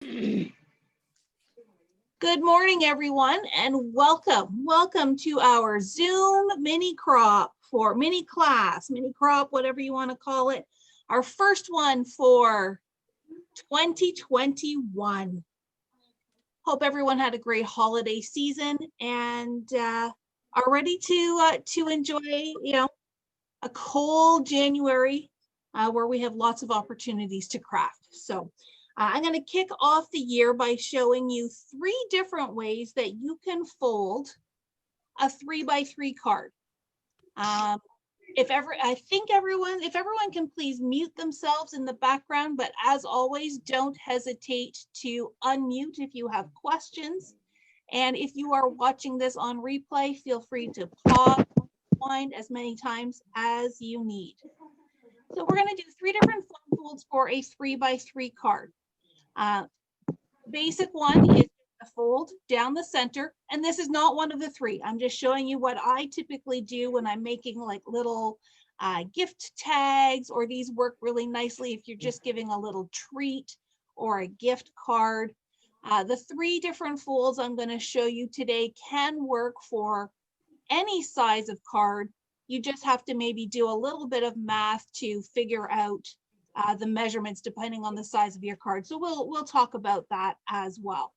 Good morning, everyone, and welcome. Welcome to our Zoom mini crop for mini class, mini crop, whatever you want to call it. Our first one for 2021. Hope everyone had a great holiday season and are ready to enjoy, a cold January where we have lots of opportunities to craft. So I'm going to kick off the year by showing you 3 different ways that you can fold a 3x3 card. If everyone can please mute themselves in the background, but as always, don't hesitate to unmute if you have questions. And if you are watching this on replay, feel free to pause, rewind as many times as you need. So we're going to do 3 different folds for a 3x3 card. Basic one is a fold down the center, and this is not one of the 3. I'm just showing you what I typically do when I'm making like little gift tags, or these work really nicely if you're just giving a little treat or a gift card. The 3 different folds I'm going to show you today can work for any size of card. You just have to maybe do a little bit of math to figure out the measurements depending on the size of your card. So we'll talk about that as well.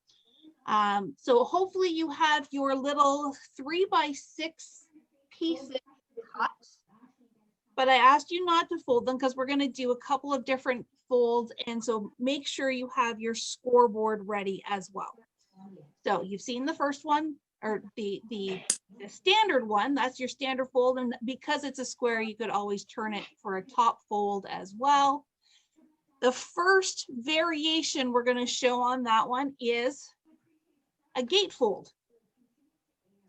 So hopefully you have your little 3x6 pieces cut, but I asked you not to fold them because we're going to do a couple of different folds, and so make sure you have your scoreboard ready as well. So you've seen the first one, or the standard one. That's your standard fold, and because it's a square, you could always turn it for a top fold as well. The first variation we're going to show on that one is a gatefold.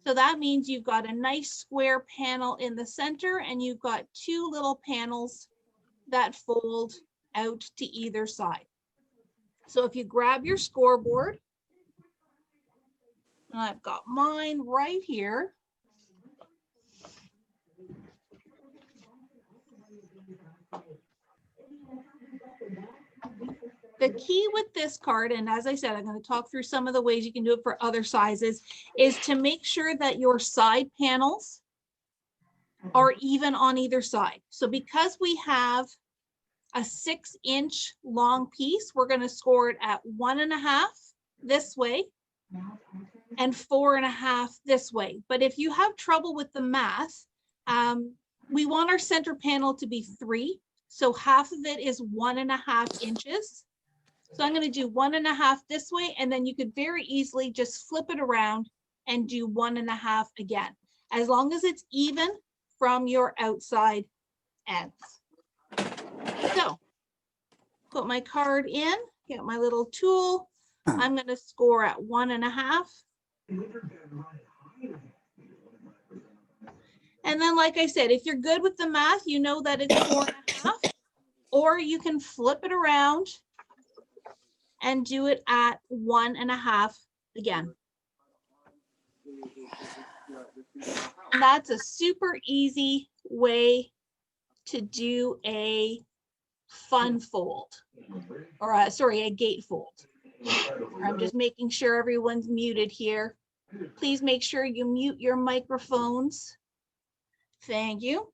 So that means you've got a nice square panel in the center, and you've got 2 little panels that fold out to either side. So if you grab your scoreboard, and I've got mine right here. The key with this card, and as I said, I'm going to talk through some of the ways you can do it for other sizes, is to make sure that your side panels are even on either side. So because we have a 6-inch long piece, we're going to score it at 1.5 this way and 4.5 this way. But if you have trouble with the math, we want our center panel to be 3. So half of it is 1.5 inches. So I'm going to do 1.5 this way, and then you could very easily just flip it around and do 1.5 again, as long as it's even from your outside ends. So put my card in, get my little tool. I'm going to score at 1.5. And then, like I said, if you're good with the math, you know that it's 4.5, or you can flip it around and do it at 1.5 again. And that's a super easy way to do a fun fold, or a gate fold. I'm just making sure everyone's muted here. Please make sure you mute your microphones. Thank you.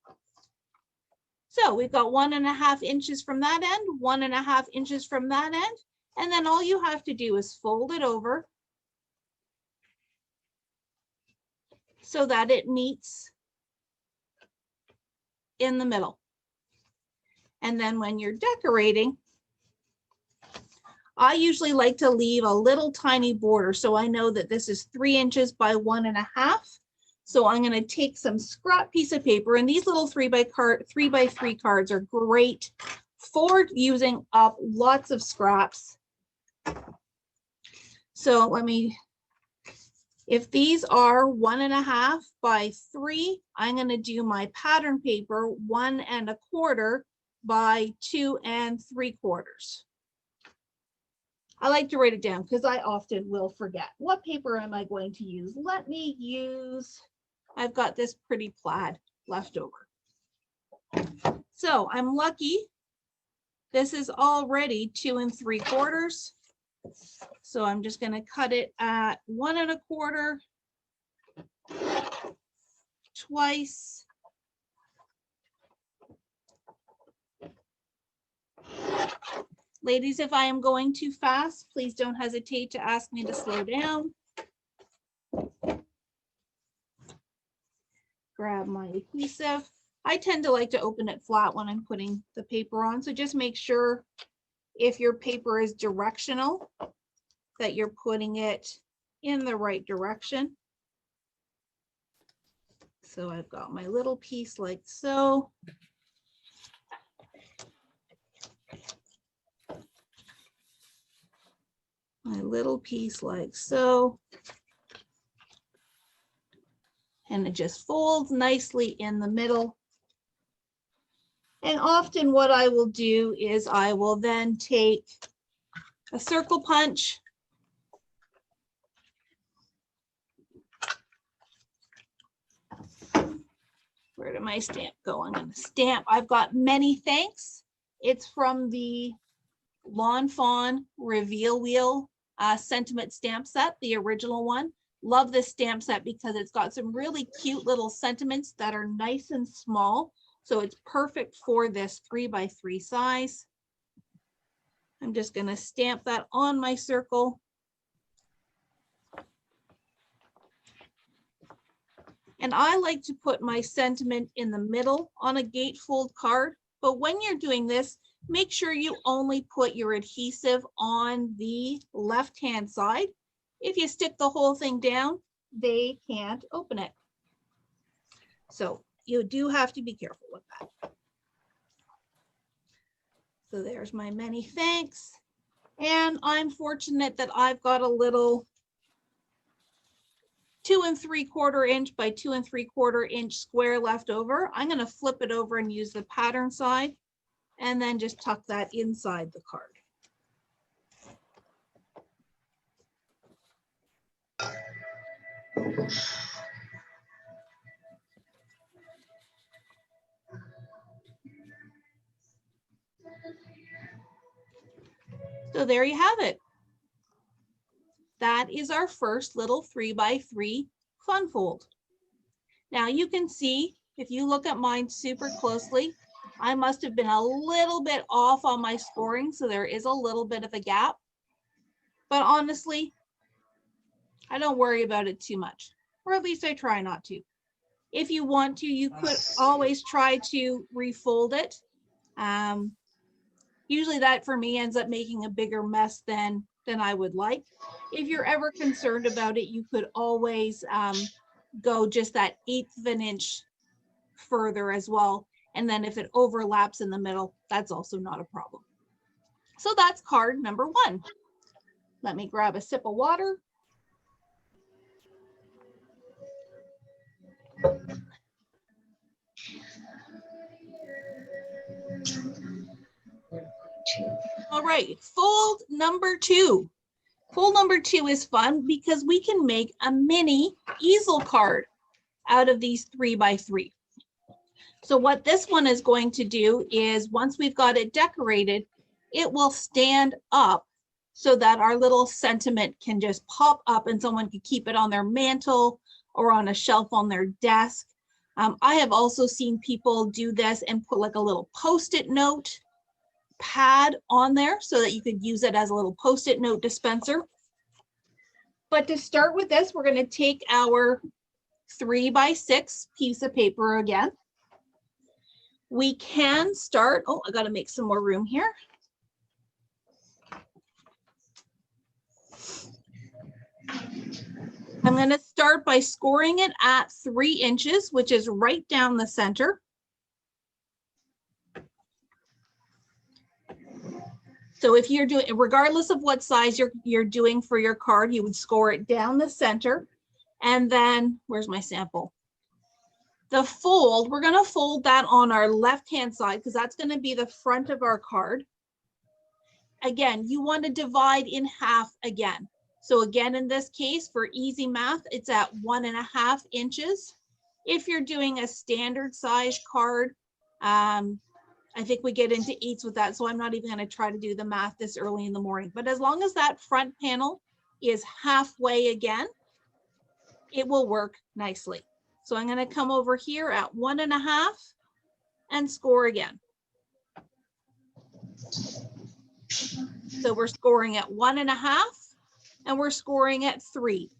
So we've got 1.5 inches from that end, 1.5 inches from that end. And then all you have to do is fold it over so that it meets in the middle. And then when you're decorating, I usually like to leave a little tiny border. So I know that this is 3 inches by 1.5. So I'm going to take some scrap piece of paper, and these little 3x3 cards are great for using up lots of scraps. So if these are 1.5 by 3, I'm going to do my pattern paper 1.25 by 2 3/4. I like to write it down because I often will forget. What paper am I going to use? Let me use, I've got this pretty plaid left over. So I'm lucky. This is already 2 3/4. So I'm just going to cut it at 1 1/4, twice. Ladies, if I am going too fast, please don't hesitate to ask me to slow down. Grab my adhesive. I tend to like to open it flat when I'm putting the paper on. So just make sure if your paper is directional, that you're putting it in the right direction. So I've got my little piece like so. My little piece like so. And it just folds nicely in the middle. And often what I will do is I will then take a circle punch. Where did my stamp go? I'm going to stamp. I've got Many Thanks. It's from the Lawn Fawn Reveal Wheel sentiment stamp set, the original one. Love this stamp set because it's got some really cute little sentiments that are nice and small. So it's perfect for this 3x3 size. I'm just going to stamp that on my circle. And I like to put my sentiment in the middle on a gatefold card. But when you're doing this, make sure you only put your adhesive on the left-hand side. If you stick the whole thing down, they can't open it. So you do have to be careful with that. So there's my Many Thanks. And I'm fortunate that I've got a little 2 3/4 inch by 2 3/4 inch square left over. I'm going to flip it over and use the pattern side and then just tuck that inside the card. So there you have it. That is our first little 3x3 fun fold. Now you can see, if you look at mine super closely, I must have been a little bit off on my scoring, so there is a little bit of a gap. But honestly, I don't worry about it too much, or at least I try not to. If you want to, you could always try to refold it. Usually that for me ends up making a bigger mess than I would like. If you're ever concerned about it, you could always go just that 1/8 of an inch further as well. And then if it overlaps in the middle, that's also not a problem. So that's card number 1. Let me grab a sip of water. All right, fold number 2. Fold number 2 is fun because we can make a mini easel card out of these 3x3. So what this one is going to do is, once we've got it decorated, it will stand up so that our little sentiment can just pop up and someone can keep it on their mantle or on a shelf on their desk. I have also seen people do this and put like a little Post-it note pad on there so that you could use it as a little Post-it note dispenser. But to start with this, we're going to take our 3x6 piece of paper again. We can start, oh, I got to make some more room here. I'm going to start by scoring it at 3 inches, which is right down the center. So if you're doing, regardless of what size you're doing for your card, you would score it down the center. And then, where's my sample? The fold, we're going to fold that on our left-hand side because that's going to be the front of our card. Again, you want to divide in half again. So again, in this case, for easy math, it's at 1.5 inches. If you're doing a standard size card, I think we get into 8s with that, so I'm not even going to try to do the math this early in the morning. But as long as that front panel is halfway again, it will work nicely. So I'm going to come over here at 1.5 and score again. So we're scoring at 1.5 and we're scoring at 3.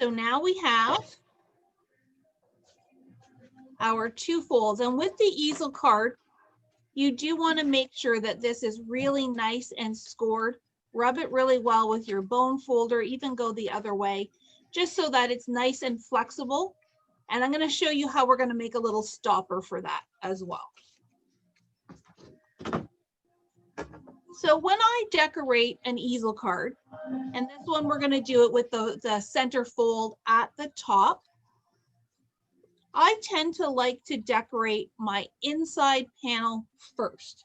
So now we have our 2 folds. And with the easel card, you do want to make sure that this is really nice and scored. Rub it really well with your bone folder, even go the other way, just so that it's nice and flexible. And I'm going to show you how we're going to make a little stopper for that as well. So when I decorate an easel card, and this one we're going to do it with the center fold at the top, I tend to like to decorate my inside panel first,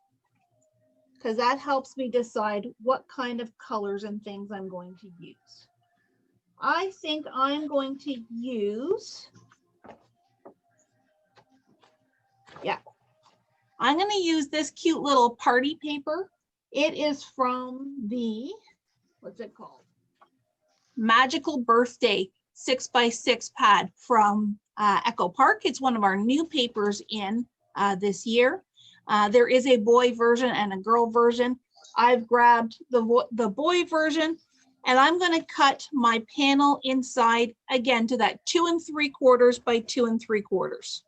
because that helps me decide what kind of colors and things I'm going to use. I think I'm going to use, I'm going to use this cute little party paper. It is from the, what's it called? Magical Birthday 6x6 pad from Echo Park. It's one of our new papers in this year. There is a boy version and a girl version. I've grabbed the boy version, and I'm going to cut my panel inside again to that 2 3/4 by 2 3/4.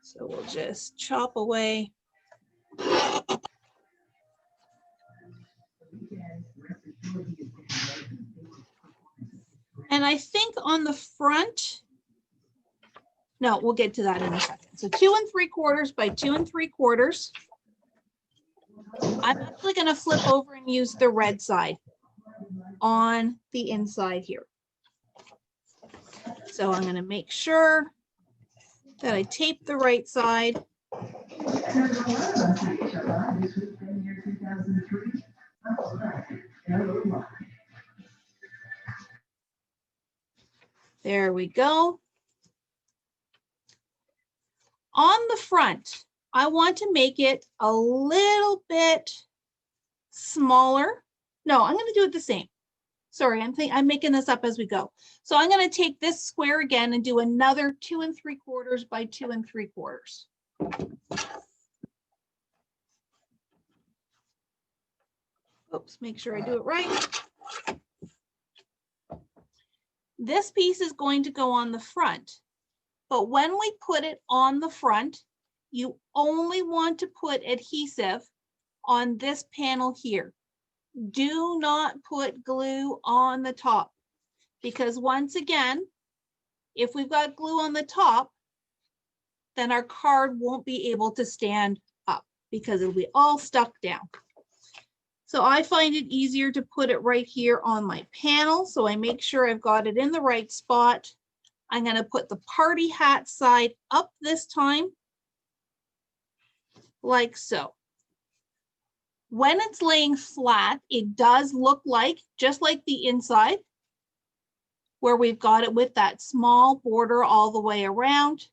So we'll just chop away. And I think on the front, no, we'll get to that in a second. So 2 3/4 by 2 3/4. I'm actually going to flip over and use the red side on the inside here. So I'm going to make sure that I tape the right side. There we go. On the front, I want to make it a little bit smaller. No, I'm going to do it the same. Sorry, I'm making this up as we go. So I'm going to take this square again and do another 2 3/4 by 2 3/4. Oops, make sure I do it right. This piece is going to go on the front, but when we put it on the front, you only want to put adhesive on this panel here. Do not put glue on the top, because once again, if we've got glue on the top, then our card won't be able to stand up because it'll be all stuck down. So I find it easier to put it right here on my panel. So I make sure I've got it in the right spot. I'm going to put the party hat side up this time, like so. When it's laying flat, it does look like, just like the inside, where we've got it with that small border all the way around.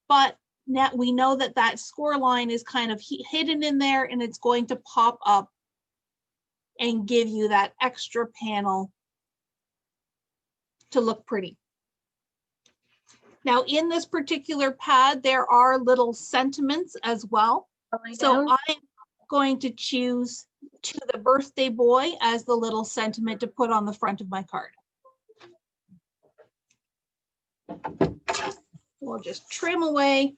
But now we know that that score line is kind of hidden in there, and it's going to pop up and give you that extra panel to look pretty. Now in this particular pad, there are little sentiments as well. So I'm going to choose "To the Birthday Boy" as the little sentiment to put on the front of my card. We'll just trim away.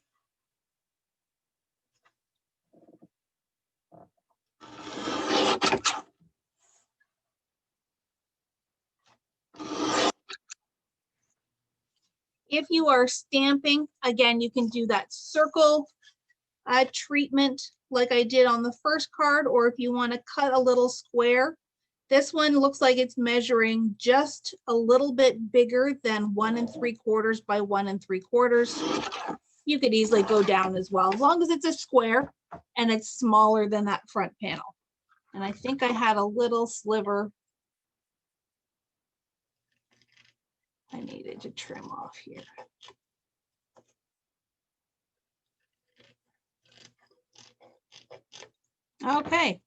If you are stamping, again, you can do that circle treatment like I did on the first card, or if you want to cut a little square. This one looks like it's measuring just a little bit bigger than 1 3/4 by 1 3/4. You could easily go down as well, as long as it's a square and it's smaller than that front panel. And I think I had a little sliver I needed to trim off here. Okay.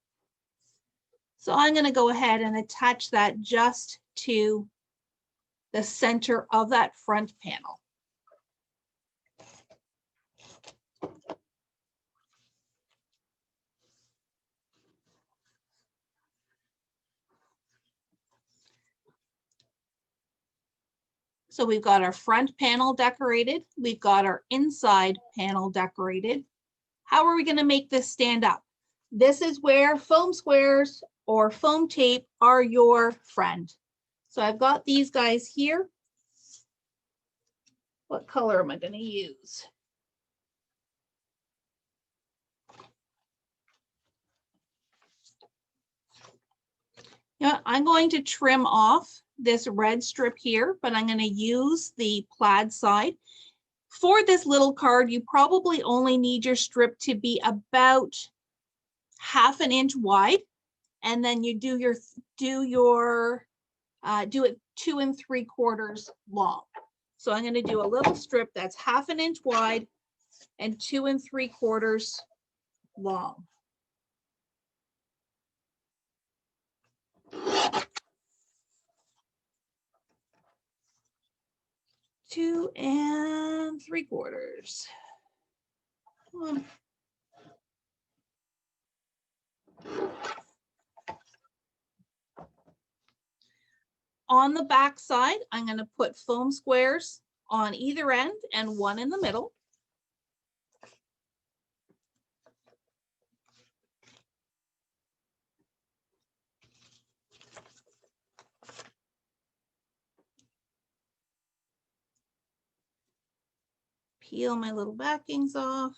So I'm going to go ahead and attach that just to the center of that front panel. So we've got our front panel decorated. We've got our inside panel decorated. How are we going to make this stand up? This is where foam squares or foam tape are your friend. So I've got these guys here. What color am I going to use? Yeah, I'm going to trim off this red strip here, but I'm going to use the plaid side. For this little card, you probably only need your strip to be about 1/2 inch wide, and then you do it 2 3/4 long. So I'm going to do a little strip that's 1/2 inch wide and 2 3/4 long. Two and 3/4. On the back side, I'm going to put foam squares on either end and one in the middle. Peel my little backings off.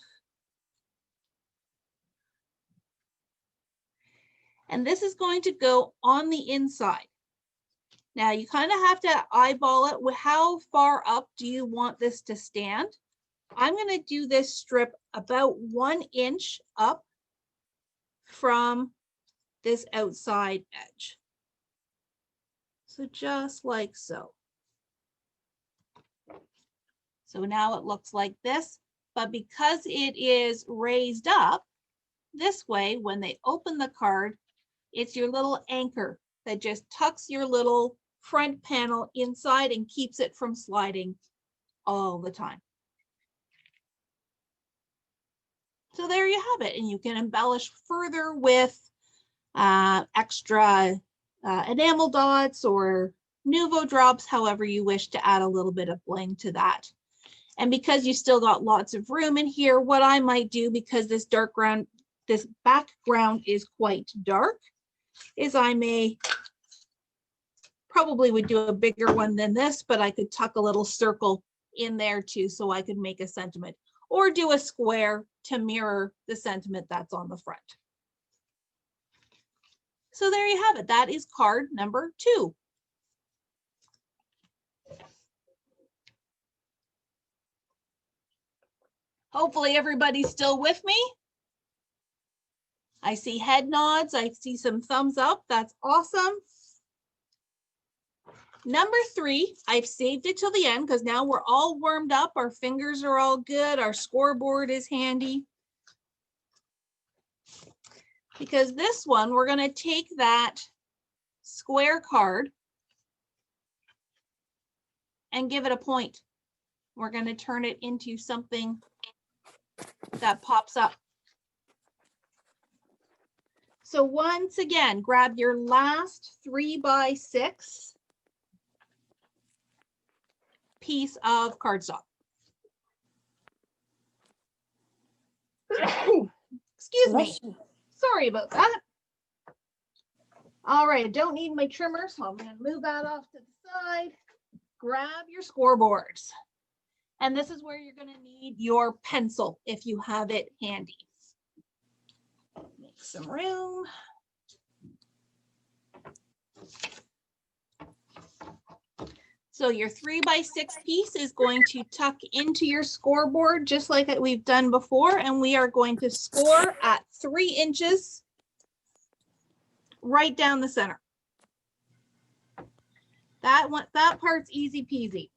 And this is going to go on the inside. Now you kind of have to eyeball it with how far up do you want this to stand. I'm going to do this strip about 1 inch up from this outside edge. So just like so. So now it looks like this, but because it is raised up this way, when they open the card, it's your little anchor that just tucks your little front panel inside and keeps it from sliding all the time. So there you have it, and you can embellish further with extra enamel dots or Nuvo drops, however you wish to add a little bit of bling to that. And because you still got lots of room in here, what I might do, because this background is quite dark, is I probably would do a bigger one than this, but I could tuck a little circle in there too, so I could make a sentiment, or do a square to mirror the sentiment that's on the front. So there you have it. That is card number 2. Hopefully everybody's still with me. I see head nods. I see some thumbs up. That's awesome. Number 3, I've saved it till the end because now we're all warmed up. Our fingers are all good. Our scoreboard is handy. Because this one, we're going to take that square card and give it a point. We're going to turn it into something that pops up. So once again, grab your last 3x6 piece of cardstock. Excuse me. Sorry about that. All right, I don't need my trimmer, so I'm going to move that off to the side. Grab your scoreboards. And this is where you're going to need your pencil if you have it handy. Make some room. So your 3x6 piece is going to tuck into your scoreboard just like we've done before, and we are going to score at 3 inches right down the center. That part's easy peasy.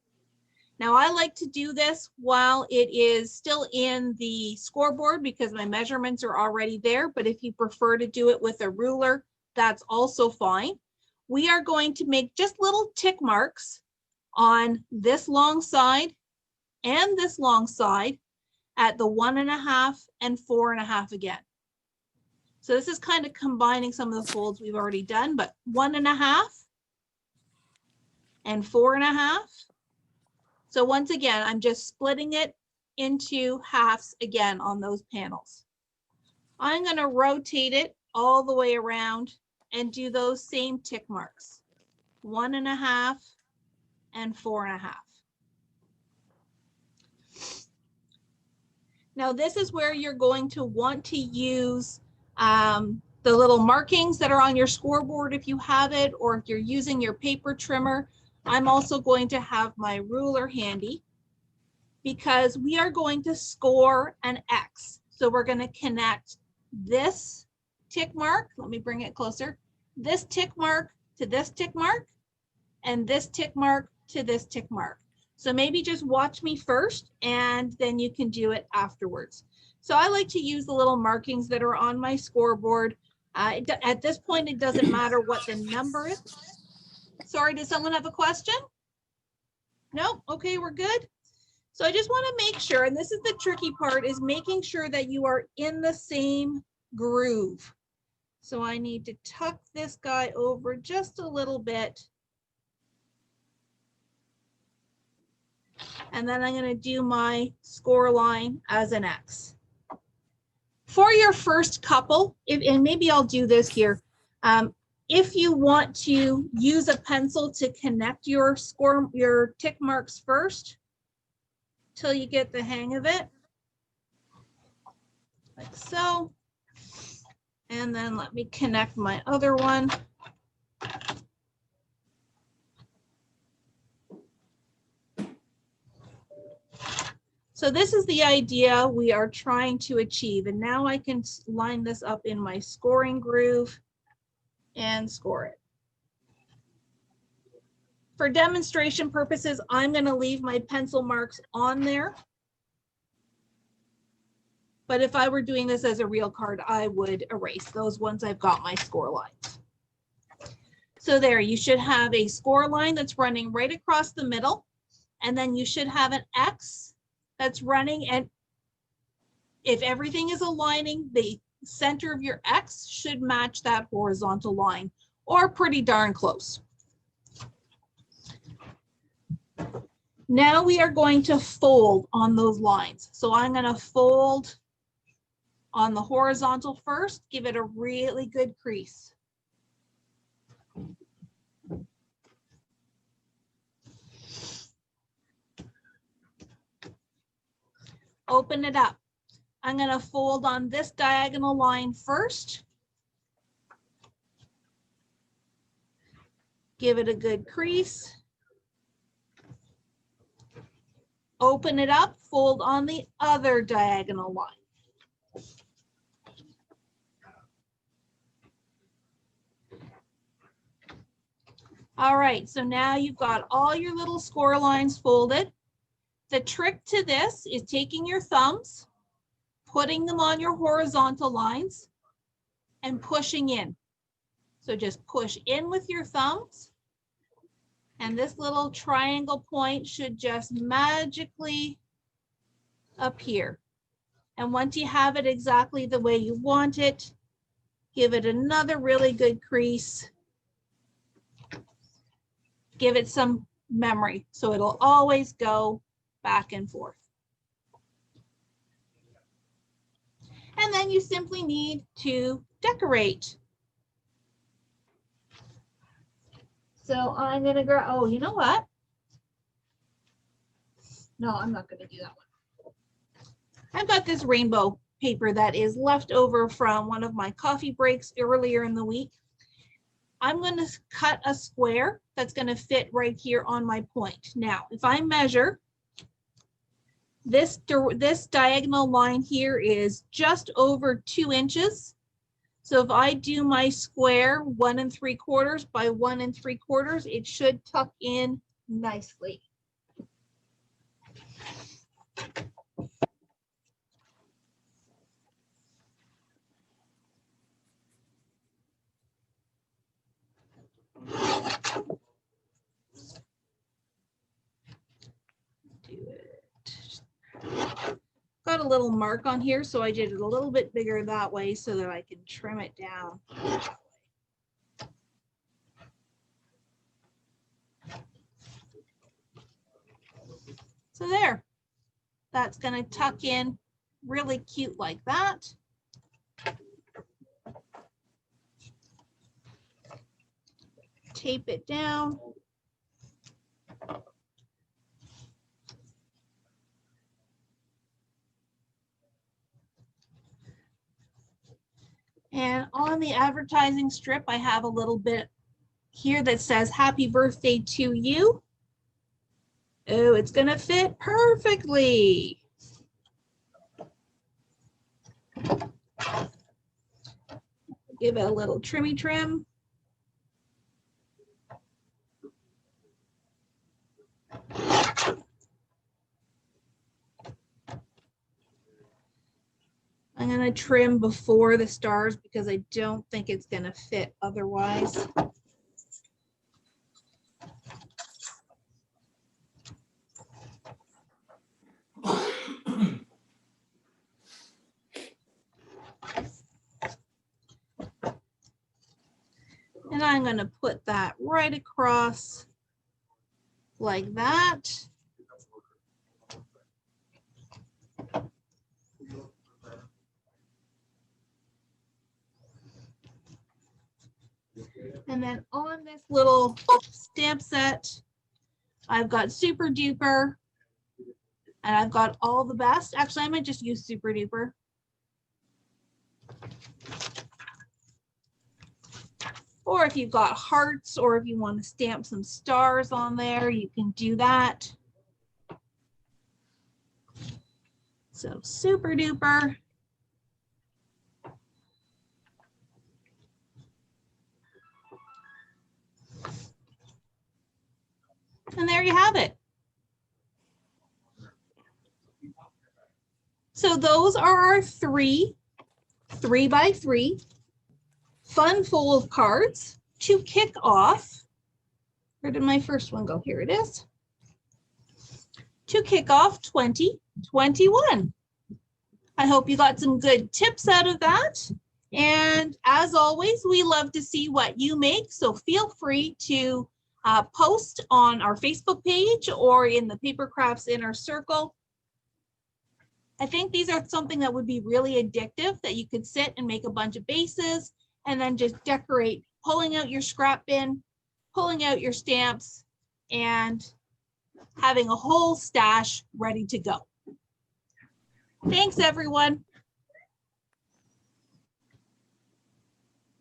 Now I like to do this while it is still in the scoreboard because my measurements are already there, but if you prefer to do it with a ruler, that's also fine. We are going to make just little tick marks on this long side and this long side at the 1.5 and 4.5 again. So this is kind of combining some of the folds we've already done, but 1.5 and 4.5. So once again, I'm just splitting it into halves again on those panels. I'm going to rotate it all the way around and do those same tick marks, 1.5 and 4.5. Now this is where you're going to want to use the little markings that are on your scoreboard if you have it, or if you're using your paper trimmer. I'm also going to have my ruler handy because we are going to score an X. So we're going to connect this tick mark, let me bring it closer, this tick mark to this tick mark, and this tick mark to this tick mark. So maybe just watch me first and then you can do it afterwards. So I like to use the little markings that are on my scoreboard. At this point, it doesn't matter what the number is. Sorry, does someone have a question? No? Okay, we're good. So I just want to make sure, and this is the tricky part, is making sure that you are in the same groove. So I need to tuck this guy over just a little bit. And then I'm going to do my score line as an X. For your first couple, and maybe I'll do this here, if you want to use a pencil to connect your tick marks first, till you get the hang of it, like so. And then let me connect my other one. So this is the idea we are trying to achieve. And now I can line this up in my scoring groove and score it. For demonstration purposes, I'm going to leave my pencil marks on there. But if I were doing this as a real card, I would erase those once I've got my score lines. So there, you should have a score line that's running right across the middle. And then you should have an X that's running, and if everything is aligning, the center of your X should match that horizontal line, or pretty darn close. Now we are going to fold on those lines. So I'm going to fold on the horizontal first, give it a really good crease. Open it up. I'm going to fold on this diagonal line first. Give it a good crease. Open it up, fold on the other diagonal line. All right, so now you've got all your little score lines folded. The trick to this is taking your thumbs, putting them on your horizontal lines, and pushing in. So just push in with your thumbs, and this little triangle point should just magically appear. And once you have it exactly the way you want it, give it another really good crease. Give it some memory, so it'll always go back and forth. And then you simply need to decorate. So I'm going to grab, oh, you know what? No, I'm not going to do that one. I've got this rainbow paper that is left over from one of my coffee breaks earlier in the week. I'm going to cut a square that's going to fit right here on my point. Now, if I measure, this diagonal line here is just over 2 inches. So if I do my square 1 3/4 by 1 3/4, it should tuck in nicely. Do it. Got a little mark on here, so I did it a little bit bigger that way so that I can trim it down. So there, that's going to tuck in really cute like that. Tape it down. And on the advertising strip, I have a little bit here that says happy birthday to you. Oh, it's going to fit perfectly. Give it a little trimmy trim. I'm going to trim before the stars because I don't think it's going to fit otherwise. And I'm going to put that right across like that. And then on this little stamp set, I've got Super Duper, and I've got All the Best. Actually, I might just use Super Duper. Or if you've got hearts, or if you want to stamp some stars on there, you can do that. So Super Duper. And there you have it. So those are our 3 3x3 fun fold cards to kick off. Where did my first one go? Here it is. To kick off 2021. I hope you got some good tips out of that. And as always, we love to see what you make. So feel free to post on our Facebook page or in the Papercrafts Inner Circle. I think these are something that would be really addictive, that you could sit and make a bunch of bases and then just decorate, pulling out your scrap bin, pulling out your stamps, and having a whole stash ready to go. Thanks, everyone.